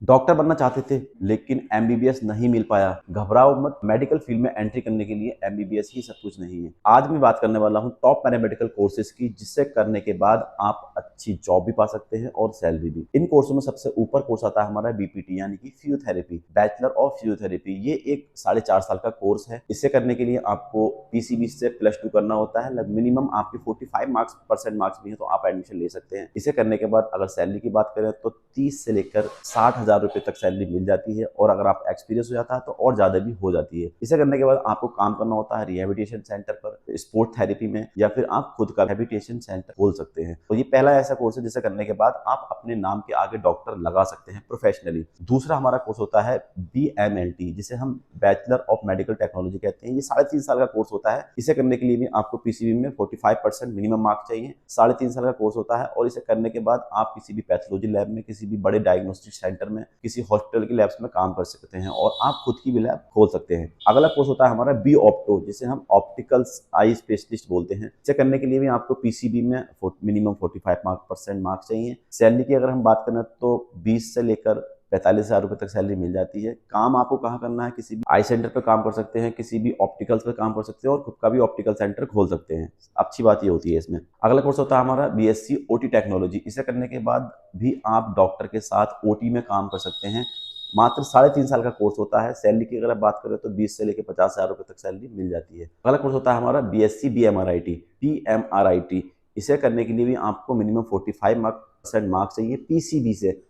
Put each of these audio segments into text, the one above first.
Doctor बनना चाहते थे लेकिन एमबीबीएस नहीं मिल पाया। घबराओ मत, मेडिकल फील्ड में एंट्री करने के लिए एमबीबीएस ही सब कुछ नहीं है। आज मैं बात करने वाला हूँ टॉप पैरामेडिकल कोर्सेज की, जिससे करने के बाद आप अच्छी जॉब भी पा सकते हैं और सैलरी भी। इन कोर्सों में सबसे ऊपर कोर्स आता है हमारा बीपीटी यानी कि फिजियोथेरेपी, बैचलर ऑफ फिजियोथेरेपी। ये एक 4.5 साल का कोर्स है। इसे करने के लिए आपको पीसीबी से +2 करना होता है। मिनिमम आपके 45% मार्क्स भी है तो आप एडमिशन ले सकते हैं। इसे करने के बाद अगर सैलरी की बात करें तो 30 से लेकर 60,000 रुपए तक सैलरी मिल जाती है, और अगर आप एक्सपीरियंस हो जाता है तो और ज्यादा भी हो जाती है। इसे करने के बाद आपको काम करना होता है रिहेबिलिटेशन सेंटर पर, स्पोर्ट थेरेपी में, या फिर आप खुद का रिहेबिलिटेशन सेंटर खोल सकते हैं। तो ये पहला ऐसा कोर्स है जिसे करने के बाद आप अपने नाम के आगे डॉक्टर लगा सकते हैं प्रोफेशनली। दूसरा हमारा कोर्स होता है BMLT, जिसे हम बैचलर ऑफ मेडिकल टेक्नोलॉजी कहते हैं। ये 3.5 साल का कोर्स होता है। इसे करने के लिए भी आपको पीसीबी में 45% मिनिमम मार्क्स चाहिए। 3.5 साल का कोर्स होता है, और इसे करने के बाद आप किसी भी पैथोलॉजी लैब में, किसी भी बड़े डायग्नोस्टिक सेंटर में, किसी हॉस्पिटल की लैब्स में काम कर सकते हैं, और आप खुद की भी लैब खोल सकते हैं। अगला कोर्स होता है हमारा बी ऑप्टो, जिसे हम ऑप्टिकल्स आई स्पेशलिस्ट बोलते हैं। इसे करने के लिए भी आपको पीसीबी में मिनिमम 45% मार्क्स चाहिए। सैलरी की अगर हम बात करें तो 20 से लेकर 45,000 रुपए तक सैलरी मिल जाती है। काम आपको कहाँ करना है, किसी भी आई सेंटर पे काम कर सकते हैं, किसी भी ऑप्टिकल्स पे काम कर सकते हैं, और खुद का भी ऑप्टिकल सेंटर खोल सकते हैं। अच्छी बात ये होती है इसमें। अगला कोर्स होता है हमारा बीएससी ओटी टेक्नोलॉजी। इसे करने के बाद भी आप डॉक्टर के साथ ओटी में काम कर सकते हैं। मात्र 3.5 साल का कोर्स होता है। सैलरी की अगर आप बात करें तो 20 से लेकर 50,000 रुपए तक सैलरी मिल जाती है। अगला कोर्स होता है हमारा बीएससी पीएमआरआईटी। इसे करने के लिए भी आपको मिनिमम 45% मार्क्स चाहिए पीसीबी से।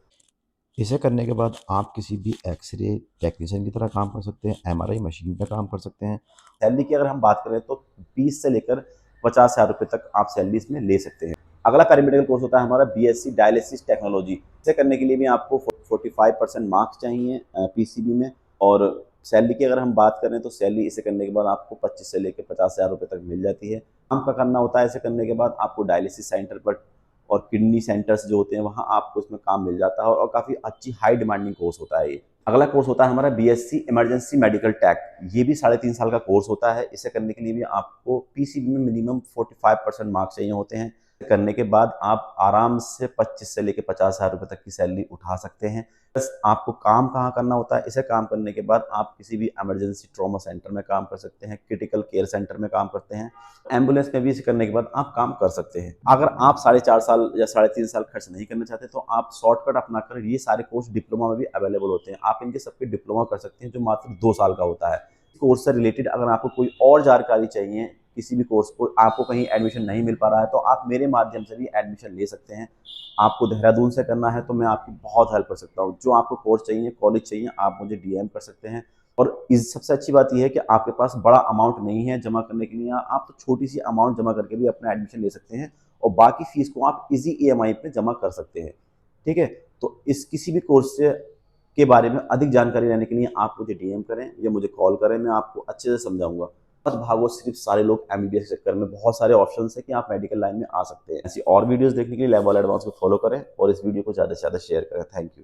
इसे करने के बाद आप किसी भी एक्सरे टेक्नीशियन की तरह काम कर सकते हैं, एमआरआई मशीन पे काम कर सकते हैं। सैलरी की अगर हम बात करें तो 20 से लेकर 50,000 रुपए तक आप सैलरी इसमें ले सकते हैं। अगला पैरामेडिकल कोर्स होता है हमारा बीएससी डायलिसिस टेक्नोलॉजी। इसे करने के लिए भी आपको 45% मार्क्स चाहिए पीसीबी में। और सैलरी की अगर हम बात करें तो सैलरी इसे करने के बाद आपको 25 से लेकर 50,000 रुपए तक मिल जाती है। काम का करना होता है इसे करने के बाद आपको डायलिसिस सेंटर पर और किडनी सेंटर्स जो होते हैं वहाँ आपको इसमें काम मिल जाता है, और काफ़ी अच्छी हाई डिमांडिंग कोर्स होता है ये। अगला कोर्स होता है हमारा बीएससी इमरजेंसी मेडिकल टेक। ये भी 3.5 साल का कोर्स होता है। इसे करने के लिए भी आपको पीसीबी में मिनिमम 45% मार्क्स चाहिए होते हैं। करने के बाद आप आराम से 25 से लेकर 50,000 रुपए तक की सैलरी उठा सकते हैं। बस आपको काम कहाँ करना होता है, इसे काम करने के बाद आप किसी भी इमरजेंसी ट्रॉमा सेंटर में काम कर सकते हैं, क्रिटिकल केयर सेंटर में काम करते हैं, एम्बुलेंस में भी इसे करने के बाद आप काम कर सकते हैं। अगर आप 4.5 साल या 3.5 साल खर्च नहीं करना चाहते तो आप शॉर्टकट अपना कर ये सारे कोर्स डिप्लोमा में भी अवेलेबल होते हैं। आप इनके सबके डिप्लोमा कर सकते हैं जो मात्र 2 साल का होता है। कोर्स से रिलेटेड अगर आपको कोई और जानकारी चाहिए, किसी भी कोर्स को आपको कहीं एडमिशन नहीं मिल पा रहा है तो आप मेरे माध्यम से भी एडमिशन ले सकते हैं। आपको देहरादून से करना है तो मैं आपकी बहुत हेल्प कर सकता हूँ। जो आपको कोर्स चाहिए, कॉलेज चाहिए, आप मुझे डीएम कर सकते हैं। और इस सबसे अच्छी बात यह है कि आपके पास बड़ा अमाउंट नहीं है जमा करने के लिए, आप तो छोटी सी अमाउंट जमा करके भी अपना एडमिशन ले सकते हैं, और बाकी फीस को आप इजी ईएमआई पे जमा कर सकते हैं। ठीक है। तो इस किसी भी कोर्स से के बारे में अधिक जानकारी लेने के लिए आप मुझे डीएम करें या मुझे कॉल करें, मैं आपको अच्छे से समझाऊंगा। मत भागो सिर्फ, सारे लोग एमबीबीएस के चक्कर में। बहुत सारे ऑप्शंस है कि आप मेडिकल लाइन में आ सकते हैं। ऐसी और वीडियोस देखने के लिए लैब वाला एडवांस को फॉलो करें और इस वीडियो को ज़्यादा से ज़्यादा शेयर करें। Thank you.